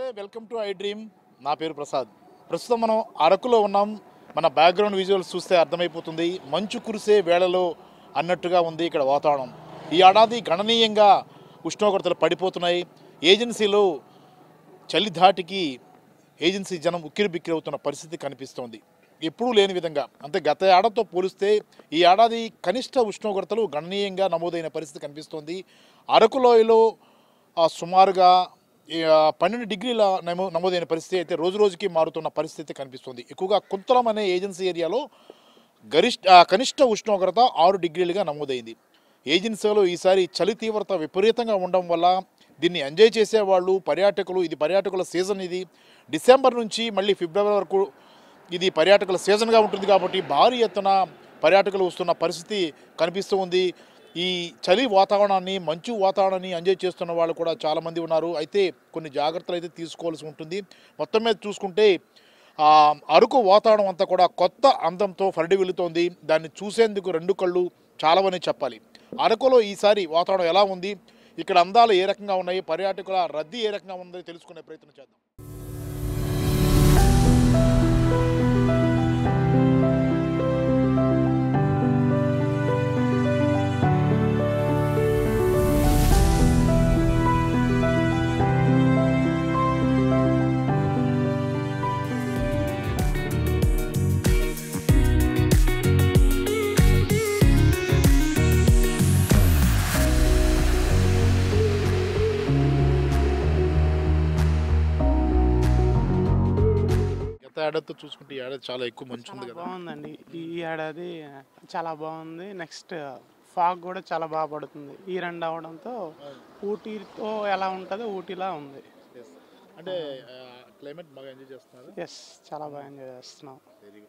నమస్తే, welcome to I dream. నా పేరు ప్రసాద్. ప్రస్తుతం మనం అరకులో ఉన్నాం. మన బ్యాక్గ్రౌండ్ విజువల్స్ చూస్తే అర్థమైపోతుంది. మంచు కురిసే వేళలో అన్నట్టుగా ఉంది ఇక్కడ వాతావరణం. ఈ ఏడాది గణనీయంగా ఉష్ణోగ్రతలు పడిపోతున్నాయి. ఏజెన్సీలో చలి ధాటికి ఏజెన్సీ జనం ఉక్కిరి బిక్కిరి అవుతున్న పరిస్థితి కనిపిస్తోంది. ఎప్పుడూ లేని విధంగా. అంటే గత ఏడాదితో పోలిస్తే ఈ ఏడాది కనిష్ట ఉష్ణోగ్రతలు గణనీయంగా నమోదైన పరిస్థితి కనిపిస్తోంది. అరకులోయలో సుమారుగా 12 డిగ్రీల నమోదైన పరిస్థితి అయితే రోజు రోజుకి మారుతున్న పరిస్థితి కనిపిస్తుంది. ఎక్కువగా కుంతలం అనే ఏజెన్సీ ఏరియాలో కనిష్ట ఉష్ణోగ్రత 6 డిగ్రీలుగా నమోదైంది. ఏజెన్సీలో ఈసారి చలి తీవ్రత విపరీతంగా ఉండడం వల్ల దీన్ని ఎంజాయ్ చేసేవాళ్ళు పర్యాటకులు, ఇది పర్యాటకుల సీజన్. ఇది డిసెంబర్ నుంచి మళ్ళీ ఫిబ్రవరి వరకు ఇది పర్యాటకుల సీజన్గా ఉంటుంది కాబట్టి భారీ ఎత్తున పర్యాటకులు వస్తున్న పరిస్థితి కనిపిస్తూ ఉంది. ఈ చలి వాతావరణాన్ని, మంచు వాతావరణాన్ని ఎంజాయ్ చేస్తున్న వాళ్ళు కూడా చాలామంది ఉన్నారు. అయితే కొన్ని జాగ్రత్తలు అయితే తీసుకోవాల్సి ఉంటుంది. మొత్తం మీద చూసుకుంటే అరకు వాతావరణం అంతా కూడా కొత్త అందంతో ఫరడి వెళుతోంది. దాన్ని చూసేందుకు రెండు కళ్ళు చాలవని చెప్పాలి. అరకులో ఈసారి వాతావరణం ఎలా ఉంది, ఇక్కడ అందాలు ఏ రకంగా ఉన్నాయి, పర్యాటకుల రద్దీ ఏ రకంగా ఉందో తెలుసుకునే ప్రయత్నం చేద్దాం. ఏడాదితో చూసుకుంటే ఈ ఏడాది చాలా ఎక్కువ మంచు ఉంది కదా. బాగుందండి ఈ ఏడాది, చాలా బాగుంది. నెక్స్ట్ ఫాగ్ కూడా చాలా బాగా పడుతుంది. ఈ రెండు అవడంతో ఊటీతో ఎలా ఉంటుందో ఊటీలా ఉంది. అంటే క్లైమేట్ బాగా ఎంజాయ్ చేస్తున్నారు. ఎస్, చాలా బాగా ఎంజాయ్ చేస్తున్నాం.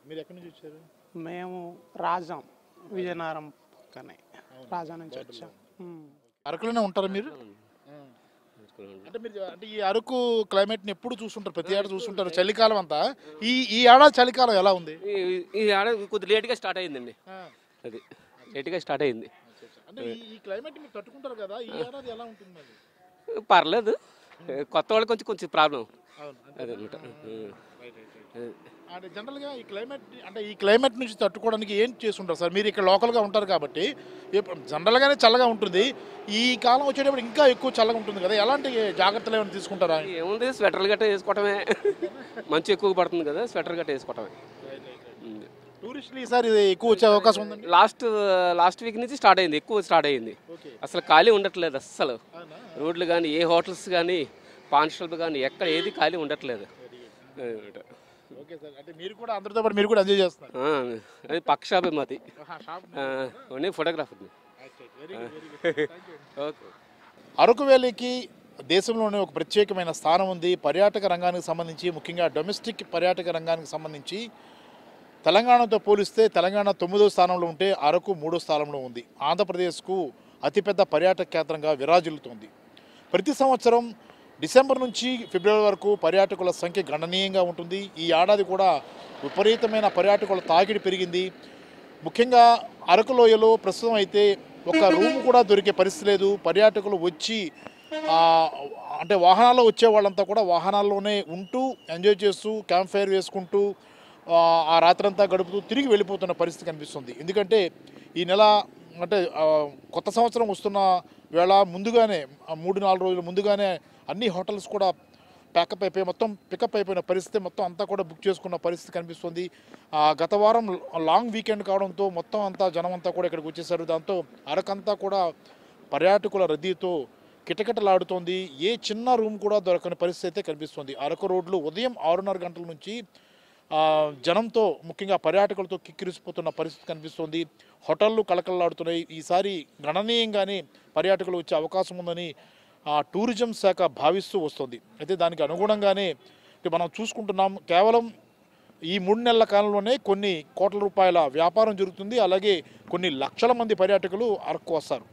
మీరు ఎక్కడి నుంచి వచ్చారు? మేము రాజాం, విజయనగరం పక్కనే రాజా నుంచి వచ్చాం. అరకులోనే ఉంటారా మీరు? అంటే మీరు అంటే ఈ అరకు క్లైమేట్ని ఎప్పుడు చూస్తుంటారు? ప్రతి ఏడాది చూస్తుంటారు చలికాలం అంతా. ఈ ఏడాది చలికాలం ఎలా ఉంది? ఈ ఏడాది కొద్దిగా లేట్గా స్టార్ట్ అయ్యిందండి. అది లేట్గా స్టార్ట్ అయ్యింది. అంటే ఈ క్లైమేట్ మీరు తట్టుకుంటారు కదా, ఈ ఏడాది ఎలా ఉంటుంది మరి? పర్లేదు, కొత్త వాళ్ళు కొంచెం కొంచెం ప్రాబ్లం అదనమాట. అంటే జనరల్గా ఈ క్లైమేట్ నుంచి తట్టుకోవడానికి ఏం చేస్తుంటారు సార్? మీరు ఇక్కడ లోకల్గా ఉంటారు కాబట్టి జనరల్గానే చల్లగా ఉంటుంది. ఈ కాలం వచ్చేటప్పుడు ఇంకా ఎక్కువ చల్లగా ఉంటుంది కదా, ఎలాంటి జాగ్రత్తలు ఏమైనా తీసుకుంటారా? ఏముంది, స్వెటర్లు గట్ట వేసుకోవటమే. మంచు ఎక్కువ పడుతుంది కదా, స్వెటర్ గట్ట వేసుకోవటమే. టూరిస్టులు ఈసారి ఎక్కువ వచ్చే అవకాశం ఉందండి. లాస్ట్ వీక్ నుంచి స్టార్ట్ అయింది, ఎక్కువ స్టార్ట్ అయింది. అసలు ఖాళీ ఉండట్లేదు అస్సలు. రోడ్లు కానీ, ఏ హోటల్స్ కానీ, పాన్ షాప్ కానీ, ఎక్కడ ఏది ఖాళీ ఉండట్లేదు. ఓకే సార్, అంటే మీరు కూడా అందరితో పాటు మీరు కూడా ఎంజాయ్ చేస్తారు. అది పక్క షాపే మాది, ఫోటోగ్రాఫర్. అరకు వ్యాలీకి దేశంలోనే ఒక ప్రత్యేకమైన స్థానం ఉంది. పర్యాటక రంగానికి సంబంధించి, ముఖ్యంగా డొమెస్టిక్ పర్యాటక రంగానికి సంబంధించి తెలంగాణతో పోలిస్తే తెలంగాణ 9వ స్థానంలో ఉంటే అరకు 3వ స్థానంలో ఉంది. ఆంధ్రప్రదేశ్కు అతిపెద్ద పర్యాటక కేంద్రంగా విరాజిల్లుతోంది. ప్రతి సంవత్సరం డిసెంబర్ నుంచి ఫిబ్రవరి వరకు పర్యాటకుల సంఖ్య గణనీయంగా ఉంటుంది. ఈ ఏడాది కూడా విపరీతమైన పర్యాటకుల తాకిడి పెరిగింది. ముఖ్యంగా అరకులోయలో ప్రస్తుతం అయితే ఒక రూమ్ కూడా దొరికే పరిస్థితి లేదు. పర్యాటకులు వచ్చి అంటే వాహనాల్లో వచ్చే వాళ్ళంతా కూడా వాహనాల్లోనే ఉంటూ ఎంజాయ్ చేస్తూ క్యాంప్ ఫైర్ వేసుకుంటూ ఆ రాత్రంతా గడుపుతూ తిరిగి వెళ్ళిపోతున్న పరిస్థితి కనిపిస్తుంది. ఎందుకంటే ఈ నెల అంటే కొత్త సంవత్సరం వస్తున్న వేళ ముందుగానే 3-4 రోజుల ముందుగానే అన్ని హోటల్స్ కూడా పికప్ అయిపోయిన పరిస్థితి, మొత్తం అంతా కూడా బుక్ చేసుకున్న పరిస్థితి కనిపిస్తుంది. గత వారం లాంగ్ వీకెండ్ కావడంతో మొత్తం అంతా జనం అంతా కూడా ఇక్కడికి వచ్చేసారు. దాంతో అరకంతా కూడా పర్యాటకుల రద్దీతో కిటకిటలాడుతోంది. ఏ చిన్న రూమ్ కూడా దొరకని పరిస్థితి అయితే కనిపిస్తుంది. అరకు రోడ్లు ఉదయం 6:30 గంటల నుంచి జనంతో, ముఖ్యంగా పర్యాటకులతో కిక్కిరిసిపోతున్న పరిస్థితి కనిపిస్తుంది. హోటళ్ళు కలకలలాడుతున్నాయి. ఈసారి గణనీయంగానే పర్యాటకులు వచ్చే అవకాశం ఉందని టూరిజం శాఖ భావిస్తూ వస్తుంది. అయితే దానికి అనుగుణంగానే మనం చూసుకుంటున్నాం. కేవలం ఈ 3 నెలల కాలంలోనే కొన్ని కోట్ల రూపాయల వ్యాపారం జరుగుతుంది. అలాగే కొన్ని లక్షల మంది పర్యాటకులు అరకు వస్తారు.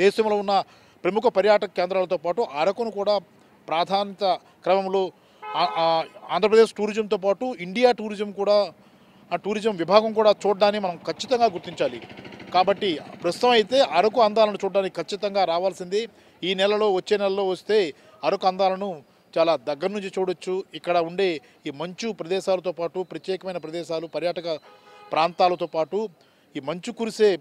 దేశంలో ఉన్న ప్రముఖ పర్యాటక కేంద్రాలతో పాటు అరకును కూడా ప్రాధాన్యత క్రమంలో ఆంధ్రప్రదేశ్ టూరిజంతో పాటు ఇండియా టూరిజం కూడా, ఆ టూరిజం విభాగం కూడా చూడడాన్ని మనం ఖచ్చితంగా గుర్తించాలి. కాబట్టి ప్రస్తుతం అయితే అరకు అందాలను చూడడానికి ఖచ్చితంగా రావాల్సింది. ఈ నెలలో, వచ్చే నెలలో వస్తే అరకు అందాలను చాలా దగ్గర నుంచి చూడొచ్చు. ఇక్కడ ఉండే ఈ మంచు ప్రదేశాలతో పాటు ప్రత్యేకమైన ప్రదేశాలు, పర్యాటక ప్రాంతాలతో పాటు ఈ మంచు కురిసే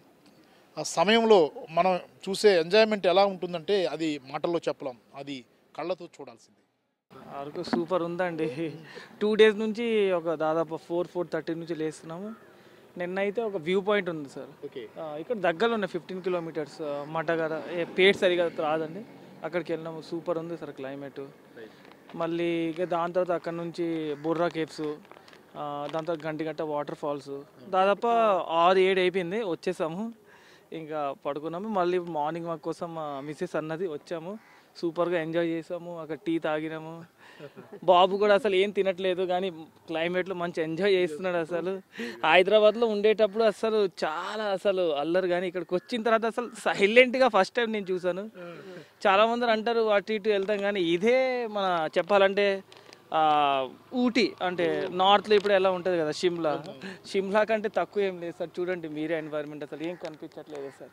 ఆ సమయంలో మనం చూసే ఎంజాయ్మెంట్ ఎలా ఉంటుందంటే అది మాటల్లో చెప్పలేం, అది కళ్ళతో చూడాల్సింది. అరకు సూపర్ ఉందండి. 2 days నుంచి ఒక దాదాపు 4:30 నుంచి లేస్తున్నాము. నిన్నైతే ఒక వ్యూ పాయింట్ ఉంది సార్, ఓకే, ఇక్కడ దగ్గరలో ఉన్నాయి 15 kilometers. మటగార పేరు సరిగా రాదండి, అక్కడికి వెళ్ళినాము. సూపర్ ఉంది సార్ క్లైమేట్. మళ్ళీ ఇక దాని తర్వాత అక్కడ నుంచి బుర్రా కేవ్స్, దాని తర్వాత గంట వాటర్ ఫాల్స్. దాదాపు 6-7 అయిపోయింది, వచ్చేసాము. ఇంకా పడుకున్నాము. మళ్ళీ మార్నింగ్ మా కోసం మిస్సెస్ అన్నది వచ్చాము. సూపర్గా ఎంజాయ్ చేసాము, అక్కడ టీ తాగినాము. బాబు కూడా అసలు ఏం తినట్లేదు కానీ క్లైమేట్లో మంచి ఎంజాయ్ చేస్తున్నాడు. అసలు హైదరాబాద్లో ఉండేటప్పుడు చాలా అల్లరు, కానీ ఇక్కడికి వచ్చిన తర్వాత అసలు సైలెంట్గా ఫస్ట్ టైం నేను చూసాను. చాలామంది అంటారు అటు ఇటు వెళ్తాం, కానీ ఇదే మన చెప్పాలంటే ఊటీ అంటే నార్త్లో ఇప్పుడు ఎలా ఉంటుంది కదా, షిమ్లా కంటే తక్కువ ఏం లేదు సార్. చూడండి మీరే, ఎన్వైరన్మెంట్ అసలు ఏం కనిపించట్లేదు సార్.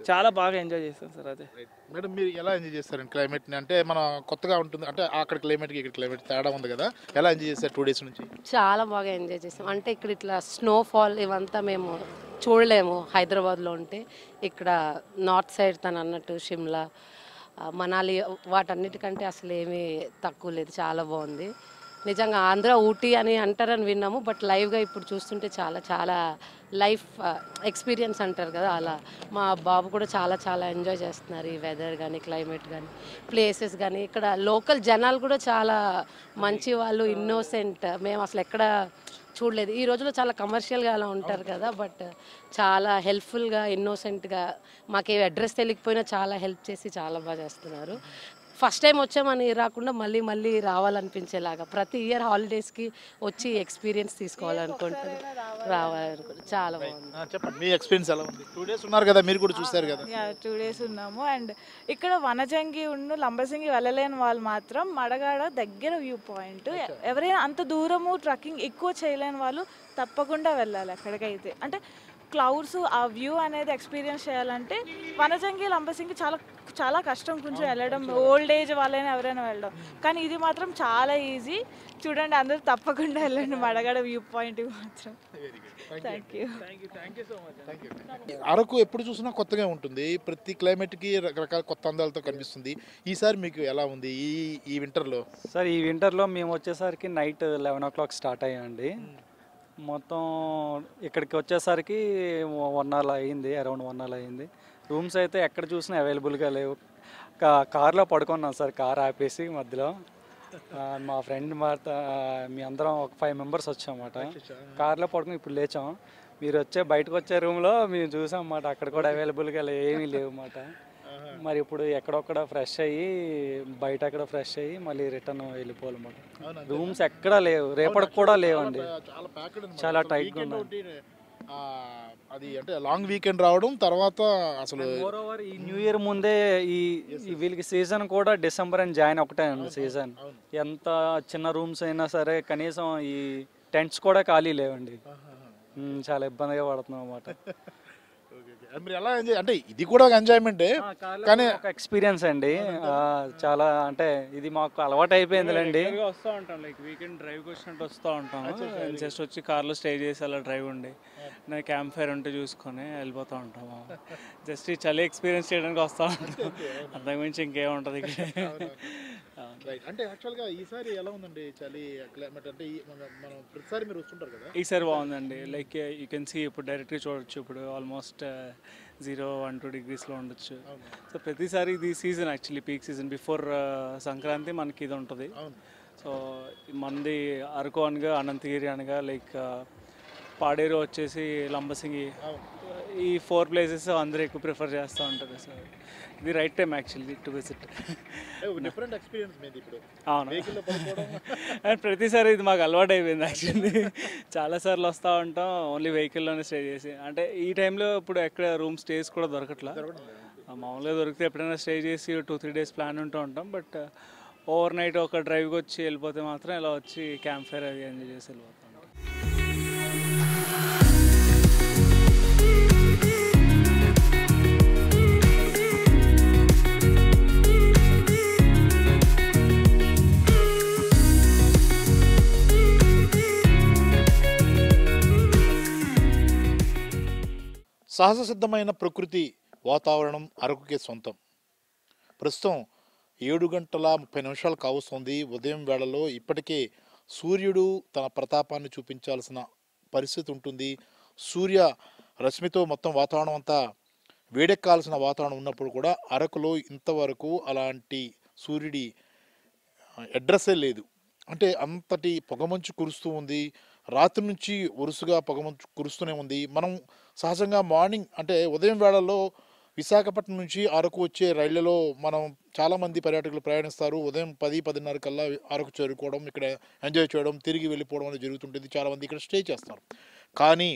చాలా బాగా ఎంజాయ్ చేస్తాం సార్. అదే మేడం, మీరు ఎలా ఎంజాయ్ చేస్తారండి క్లైమేట్ని? అంటే మన కొత్తగా ఉంటుంది అంటే అక్కడ క్లైమేట్కి ఇక్కడ క్లైమేట్ తేడా ఉంది కదా, ఎలా ఎంజాయ్ చేస్తారు 2 days నుంచి? చాలా బాగా ఎంజాయ్ చేసాం. అంటే ఇక్కడ ఇట్లా స్నోఫాల్ ఇవంతా మేము చూడలేము హైదరాబాద్లో ఉంటే. ఇక్కడ నార్త్ సైడ్ తను అన్నట్టు షిమ్లా, మనాలి వాటన్నిటికంటే అసలు ఏమీ తక్కువ లేదు, చాలా బాగుంది. నిజంగా ఆంధ్ర ఊటీ అని అంటారని విన్నాము, బట్ లైవ్గా ఇప్పుడు చూస్తుంటే చాలా చాలా లైఫ్ ఎక్స్పీరియన్స్ అంటారు కదా, అలా మా బాబు కూడా చాలా చాలా ఎంజాయ్ చేస్తున్నారు. ఈ వెదర్ కానీ, క్లైమేట్ కానీ, ప్లేసెస్ కానీ. ఇక్కడ లోకల్ జనాలు కూడా చాలా మంచి వాళ్ళు, ఇన్నోసెంట్. మేము అసలు ఎక్కడ చూడలేదు. ఈ రోజులో చాలా కమర్షియల్గా అలా ఉంటారు కదా, బట్ చాలా హెల్ప్ఫుల్గా, ఇన్నోసెంట్గా, మాకు ఏ అడ్రస్ తెలియకపోయినా చాలా హెల్ప్ చేసి చాలా బాగా చేస్తున్నారు. ఫస్ట్ టైం వచ్చామని రాకుండా మళ్ళీ మళ్ళీ రావాలనిపించేలాగా ప్రతి ఇయర్ హాలిడేస్కి వచ్చి ఎక్స్పీరియన్స్ తీసుకోవాలనుకుంటున్నాను, రావాలనుకుంటున్నాను. చాలా బాగుంది. చెప్పండి మీ ఎక్స్పీరియన్స్ ఎలా ఉంది? 2 days ఉన్నారు కదా, మీరు కూడా చూస్తారు కదా. 2 days ఉన్నాము. అండ్ ఇక్కడ వనజంగి లంబసింగి వెళ్ళలేని వాళ్ళు మాత్రం మడగాడ దగ్గర వ్యూ పాయింట్. ఎవరైనా అంత దూరము ట్రక్కింగ్ ఎక్కువ చేయలేని వాళ్ళు తప్పకుండా వెళ్ళాలి అక్కడికైతే. అంటే క్లౌడ్స్ ఆ వ్యూ అనేది ఎక్స్పీరియన్స్ చేయాలంటే వనజంగి లంబసింగి చాలా చాలా కష్టం కొంచెం వెళ్ళడం, ఓల్డ్ ఏజ్ వాళ్ళైనా ఎవరైనా వెళ్ళడం. కానీ ఇది మాత్రం చాలా ఈజీ. చూడండి, అందరూ తప్పకుండా వెళ్ళండి మడగడ వ్యూ పాయింట్ మాత్రం. Thank you so much. Araku ఎప్పుడు చూసినా కొత్తగా ఉంటుంది, ప్రతి క్లైమేట్కి రకరకాల కొత్త అందాలతో కనిపిస్తుంది. ఈసారి మీకు ఎలా ఉంది ఈ వింటర్లో? సార్ ఈ వింటర్లో మేము వచ్చేసరికి నైట్ 11 o'clock స్టార్ట్ అయ్యామండి. మొత్తం ఇక్కడికి వచ్చేసరికి 1 hour అయింది, అరౌండ్ 1 hour అయింది. రూమ్స్ అయితే ఎక్కడ చూసినా అవైలబుల్గా లేవు. కార్లో పడుకున్నాం సార్, కార్ ఆపేసి మధ్యలో. మా ఫ్రెండ్ మీ అందరం ఒక 5 members వచ్చామన్నమాట. కార్లో పడుకుని ఇప్పుడు లేచాం. మీరు బయటకు వచ్చే రూమ్లో మేము చూసాం అన్నమాట, అక్కడ కూడా అవైలబుల్గా ఏమీ లేవు అన్నమాట. మరి ఇప్పుడు ఎక్కడొక్కడ ఫ్రెష్ అయ్యి బయట అక్కడ ఫ్రెష్ అయ్యి మళ్ళీ రిటర్న్ వెళ్ళిపోవాలన్నమాట. రూమ్స్ ఎక్కడా లేవు, రేపటికి కూడా లేవండి, చాలా టైట్గా ఉన్నాయి. అది అంటే లాంగ్ వీకెండ్ రావడం తర్వాత అసలు మోరోవర్ ఈ న్యూ ఇయర్ ముందే ఈ వీళ్ళకి సీజన్ కూడా డిసెంబర్ అండ్ జాన్ ఒకటే అండి సీజన్. ఎంత చిన్న రూమ్స్ అయినా సరే కనీసం ఈ టెంట్స్ కూడా ఖాళీ లేవండి. చాలా ఇబ్బందిగా పడుతున్నాం అన్నమాట. మీరు ఎలా ఎంజాయ్, అంటే ఇది కూడా ఒక ఎంజాయ్మెంటే కానీ ఒక ఎక్స్పీరియన్స్ అండి. చాలా అంటే ఇది మాకు అలవాటు అయిపోయిందిలేండి. వస్తూ ఉంటాం, లైక్ వీకెండ్ డ్రైవ్కి వచ్చినట్టు వస్తూ ఉంటాం. జస్ట్ వచ్చి కార్లో స్టే చేసి అలా డ్రైవ్ ఉండి క్యాంప్ ఫైర్ ఉంటే చూసుకొని వెళ్ళిపోతూ ఉంటాము. జస్ట్ ఈ చలి ఎక్స్పీరియన్స్ చేయడానికి వస్తూ ఉంటాం, అంతకుమించి ఇంకేముంటుంది ఇక్కడ. అంటే యాక్చువల్గా ఈసారి ఎలా ఉందండి చలి క్లైమేట్? అంటే మనం ప్రతిసారి మీరు వస్తుంటారు కదా, ఈసారి బాగుందండి. లైక్ యూ కెన్ సీ ఇప్పుడు డైరెక్ట్గా చూడొచ్చు. ఇప్పుడు ఆల్మోస్ట్ 0-1-2 degreesలో ఉండొచ్చు. సో ప్రతిసారి ఇది season, actually peak season. Before Sankranti మనకి ఇది ఉంటుంది. సో మనది అరకు అనగా, అనంతగిరి అనగా, లైక్ పాడేరు వచ్చేసి లంబసింగి, ఈ 4 places అందరూ ఎక్కువ ప్రిఫర్ చేస్తూ ఉంటారు. సో ఇది right time actually to visit. Different experience మీది ఇప్పుడు. అవును, అండ్ ప్రతిసారి ఇది మాకు అలవాటు అయిపోయింది యాక్చువల్లీ. చాలాసార్లు వస్తూ ఉంటాం ఓన్లీ వెహికల్లోనే స్టే చేసి. అంటే ఈ టైంలో ఇప్పుడు ఎక్కడ రూమ్ స్టేస్ కూడా దొరకట్లా. మామూలుగా దొరికితే ఎప్పుడైనా స్టే చేసి 2-3 days ప్లాన్ ఉంటూ ఉంటాం. బట్ ఓవర్ నైట్ ఒక డ్రైవ్కి వచ్చి వెళ్ళిపోతే మాత్రం ఇలా వచ్చి క్యాంప్ ఫైర్ అది ఎంజాయ్ చేసి వెళ్ళిపోతాం. సహజ సిద్ధమైన ప్రకృతి వాతావరణం అరకుకే సొంతం. ప్రస్తుతం 7:30 కావస్తుంది. ఉదయం వేళలో ఇప్పటికే సూర్యుడు తన ప్రతాపాన్ని చూపించాల్సిన పరిస్థితి ఉంటుంది. సూర్య రశ్మితో మొత్తం వాతావరణం అంతా వేడెక్కాల్సిన వాతావరణం ఉన్నప్పుడు కూడా అరకులో ఇంతవరకు అలాంటి సూర్యుడి అడ్రస్సే లేదు. అంటే అంతటి పొగమంచు కురుస్తూ ఉంది. రాత్రి నుంచి వరుసగా పొగమంచు కురుస్తూనే ఉంది. మనం సహజంగా మార్నింగ్ అంటే ఉదయం వేళల్లో విశాఖపట్నం నుంచి అరకు వచ్చే రైళ్లలో మనం చాలామంది పర్యాటకులు ప్రయాణిస్తారు. ఉదయం 10-10:30 కల్లా అరకు చేరుకోవడం, ఇక్కడ ఎంజాయ్ చేయడం, తిరిగి వెళ్ళిపోవడం అనేది జరుగుతుంటుంది. చాలామంది ఇక్కడ స్టే చేస్తారు. కానీ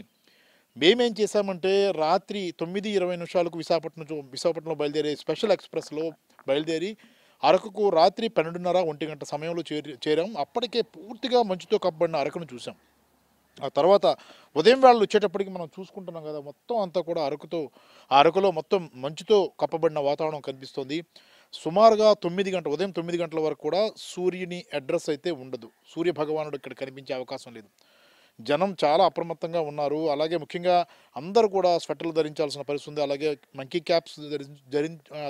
మేమేం చేశామంటే రాత్రి 9:20 విశాఖపట్నంలో బయలుదేరే స్పెషల్ ఎక్స్ప్రెస్లో బయలుదేరి అరకుకు రాత్రి 12:30-1 గంట సమయంలో చేరాం. అప్పటికే పూర్తిగా మంచుతో కప్పబడిన అరకును చూసాం. ఆ తర్వాత ఉదయం వేళలు వచ్చేటప్పటికి మనం చూసుకుంటున్నాం కదా, మొత్తం అంతా కూడా అరకులో మొత్తం మంచుతో కప్పబడిన వాతావరణం కనిపిస్తుంది. సుమారుగా ఉదయం 9 గంటల వరకు కూడా సూర్యుని అడ్రస్ అయితే ఉండదు. సూర్య భగవానుడు ఇక్కడ కనిపించే అవకాశం లేదు. జనం చాలా అప్రమత్తంగా ఉన్నారు. అలాగే ముఖ్యంగా అందరూ కూడా స్వెటర్లు ధరించాల్సిన పరిస్థితి ఉంది. అలాగే మంకీ క్యాప్స్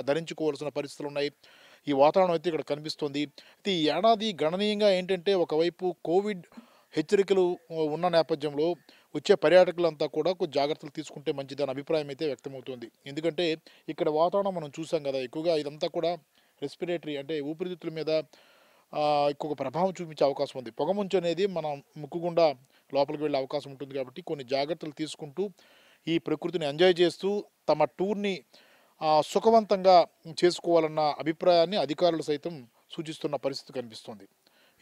ధరించుకోవాల్సిన పరిస్థితులు ఉన్నాయి. ఈ వాతావరణం అయితే ఇక్కడ కనిపిస్తుంది. అయితే ఈ ఏడాది గణనీయంగా ఏంటంటే ఒకవైపు కోవిడ్ హెచ్చరికలు ఉన్న నేపథ్యంలో వచ్చే పర్యాటకులంతా కూడా కొంచెం జాగ్రత్తలు తీసుకుంటే మంచిదని అభిప్రాయం అయితే వ్యక్తమవుతుంది. ఎందుకంటే ఇక్కడ వాతావరణం మనం చూసాం కదా, ఎక్కువగా ఇదంతా కూడా రెస్పిరేటరీ అంటే ఊపిరితిత్తుల మీద ఎక్కువ ప్రభావం చూపించే అవకాశం ఉంది. పొగమంచు అనేది మనం ముక్కు గుండా లోపలికి వెళ్ళే అవకాశం ఉంటుంది. కాబట్టి కొన్ని జాగ్రత్తలు తీసుకుంటూ ఈ ప్రకృతిని ఎంజాయ్ చేస్తూ తమ టూర్ని సుఖవంతంగా చేసుకోవాలన్న అభిప్రాయాన్ని అధికారులు సైతం సూచిస్తున్న పరిస్థితి కనిపిస్తుంది.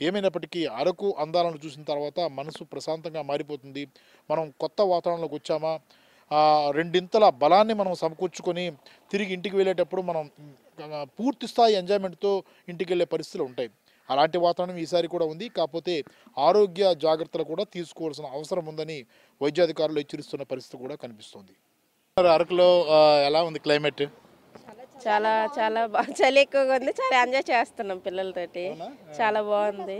ఏమైనప్పటికీ అరకు అందాలను చూసిన తర్వాత మనసు ప్రశాంతంగా మారిపోతుంది. మనం కొత్త వాతావరణంలోకి వచ్చామా, రెండింతల బలాన్ని మనం సమకూర్చుకొని తిరిగి ఇంటికి వెళ్ళేటప్పుడు మనం పూర్తి స్థాయి ఎంజాయ్మెంట్తో ఇంటికి వెళ్ళే పరిస్థితులు ఉంటాయి. అలాంటి వాతావరణం ఈసారి కూడా ఉంది. కాకపోతే ఆరోగ్య జాగ్రత్తలు కూడా తీసుకోవాల్సిన అవసరం ఉందని వైద్యాధికారులు హెచ్చరిస్తున్న పరిస్థితి కూడా కనిపిస్తుంది. అరకులో ఎలా ఉంది క్లైమేట్? చాలా చాలా బాగా, చలి ఎక్కువగా ఉంది. చాలా ఎంజాయ్ చేస్తున్నాం పిల్లలతోటి. చాలా బాగుంది.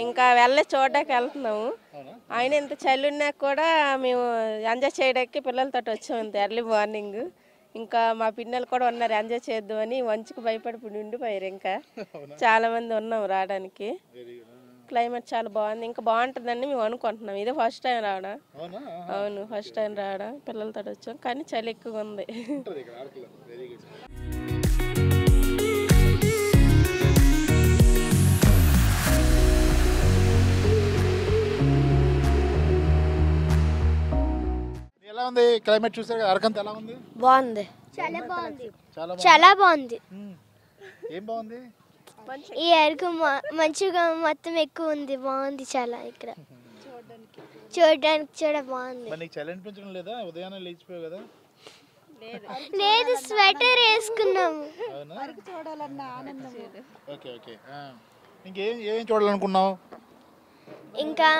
ఇంకా చూడడానికి వెళ్తున్నాము. ఆయన ఇంత చలి ఉన్నా కూడా మేము ఎంజాయ్ చేయడానికి పిల్లలతో వచ్చాము ఇంత ఎర్లీ మార్నింగ్. ఇంకా మా పిల్లలు కూడా ఉన్నారు ఎంజాయ్ చేద్దామని. మంచుకు భయపడి ఉండిపోయారు. ఇంకా చాలా మంది ఉన్నాం రావడానికి. క్లైమేట్ చాలా బాగుంది. ఇంకా బాగుంటుందని మేము అనుకుంటున్నాం. ఇదే ఫస్ట్ టైం రావడం. అవును, ఫస్ట్ టైం రావడం. పిల్లలతో వచ్చాం కానీ చలి ఎక్కువగా ఉంది. ఎలా ఉంది క్లైమేట్? చూసారు కదా అరకంత ఎలా ఉంది? బాగుంది, చాలా బాగుంది. ఏం బాగుంది? ఈ అరకు మంచిగా మొత్తం ఎక్కువ ఉంది. బాగుంది చాలా. ఇక్కడ చూడడానికి చాలా బాగుంది. నీకు చలి అనిపించడం లేదా? ఉదయాన్నే లేచిపోయావు కదా? లేదు, స్వెటర్ వేసుకున్నాము. Okay okay. ఇంకేం చూడాలనుకున్నావు? ఇంకా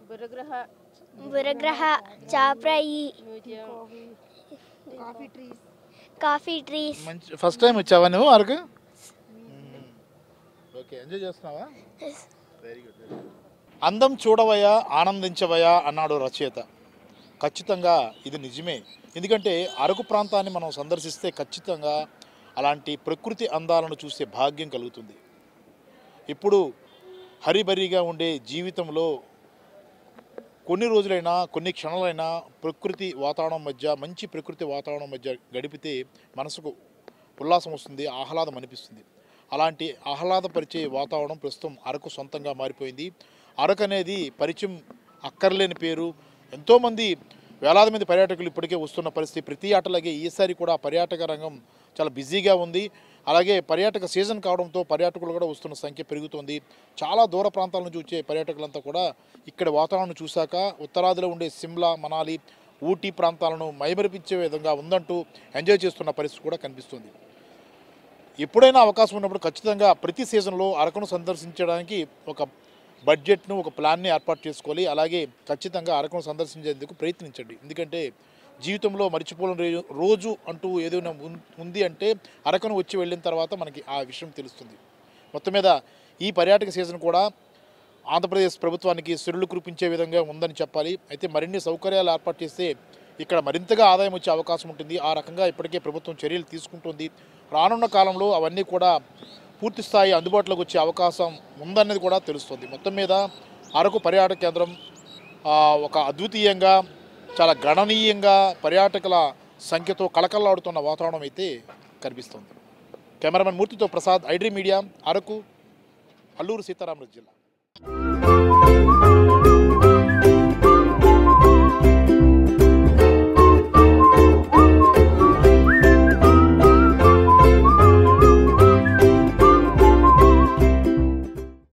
బురగ్రహ, Chaparai, coffee trees. First time వచ్చావా నువ్వు అరకు? ఓకే, ఎంజాయ్ చేస్తున్నావా? Very good. అందం చూడవయా ఆనందించవయా అన్నాడు రచయిత. ఖచ్చితంగా ఇది నిజమే. ఎందుకంటే అరకు ప్రాంతాన్ని మనం సందర్శిస్తే ఖచ్చితంగా అలాంటి ప్రకృతి అందాలను చూసే భాగ్యం కలుగుతుంది. ఇప్పుడు హరిబరిగా ఉండే జీవితంలో కొన్ని రోజులైనా కొన్ని క్షణాలైనా ప్రకృతి వాతావరణం మధ్య, మంచి ప్రకృతి వాతావరణం మధ్య గడిపితే మనసుకు ఉల్లాసం వస్తుంది, ఆహ్లాదం అనిపిస్తుంది. అలాంటి ఆహ్లాదపరిచే వాతావరణం ప్రస్తుతం అరకు సొంతంగా మారిపోయింది. అరకు అనేది పరిచయం అక్కర్లేని పేరు. ఎంతోమంది వేలాది మంది పర్యాటకులు ఇప్పటికే వస్తున్న పరిస్థితి. ప్రతి ఆటలాగే ఈసారి కూడా పర్యాటక రంగం చాలా బిజీగా ఉంది. అలాగే పర్యాటక సీజన్ కావడంతో పర్యాటకులు కూడా వస్తున్న సంఖ్య పెరుగుతుంది. చాలా దూర ప్రాంతాల నుంచి వచ్చే పర్యాటకులంతా కూడా ఇక్కడ వాతావరణం చూశాక ఉత్తరాదిలో ఉండే సిమ్లా, మనాలి, ఊటీ ప్రాంతాలను మైమరిపించే విధంగా ఉందంటూ ఎంజాయ్ చేస్తున్న పరిస్థితి కూడా కనిపిస్తుంది. ఎప్పుడైనా అవకాశం ఉన్నప్పుడు ఖచ్చితంగా ప్రతి సీజన్లో అరకును సందర్శించడానికి ఒక బడ్జెట్ను, ఒక ప్లాన్ని ఏర్పాటు చేసుకోవాలి. అలాగే ఖచ్చితంగా అరకును సందర్శించేందుకు ప్రయత్నించండి. ఎందుకంటే జీవితంలో మర్చిపోలేని రోజు అంటూ ఏదైనా ఉంది అంటే అరకును వచ్చి వెళ్ళిన తర్వాత మనకి ఆ విషయం తెలుస్తుంది. మొత్తం మీద ఈ పర్యాటక సీజన్ కూడా ఆంధ్రప్రదేశ్ ప్రభుత్వానికి సిరులు కురిపించే విధంగా ఉందని చెప్పాలి. అయితే మరిన్ని సౌకర్యాలు ఏర్పాటు చేస్తే ఇక్కడ మరింతగా ఆదాయం వచ్చే అవకాశం ఉంటుంది. ఆ రకంగా ఇప్పటికే ప్రభుత్వం చర్యలు తీసుకుంటుంది. రానున్న కాలంలో అవన్నీ కూడా పూర్తి స్థాయి అందుబాటులోకి వచ్చే అవకాశం ఉందన్నది కూడా తెలుస్తుంది. మొత్తం మీద అరకు పర్యాటక కేంద్రం ఒక అద్వితీయంగా చాలా గణనీయంగా పర్యాటకుల సంఖ్యతో కళకళలాడుతున్న వాతావరణం అయితే కనిపిస్తుంది. కెమెరామెన్ మూర్తితో ప్రసాద్, ఐడ్రీ మీడియా, అరకు, అల్లూరు సీతారామరాజు జిల్లా.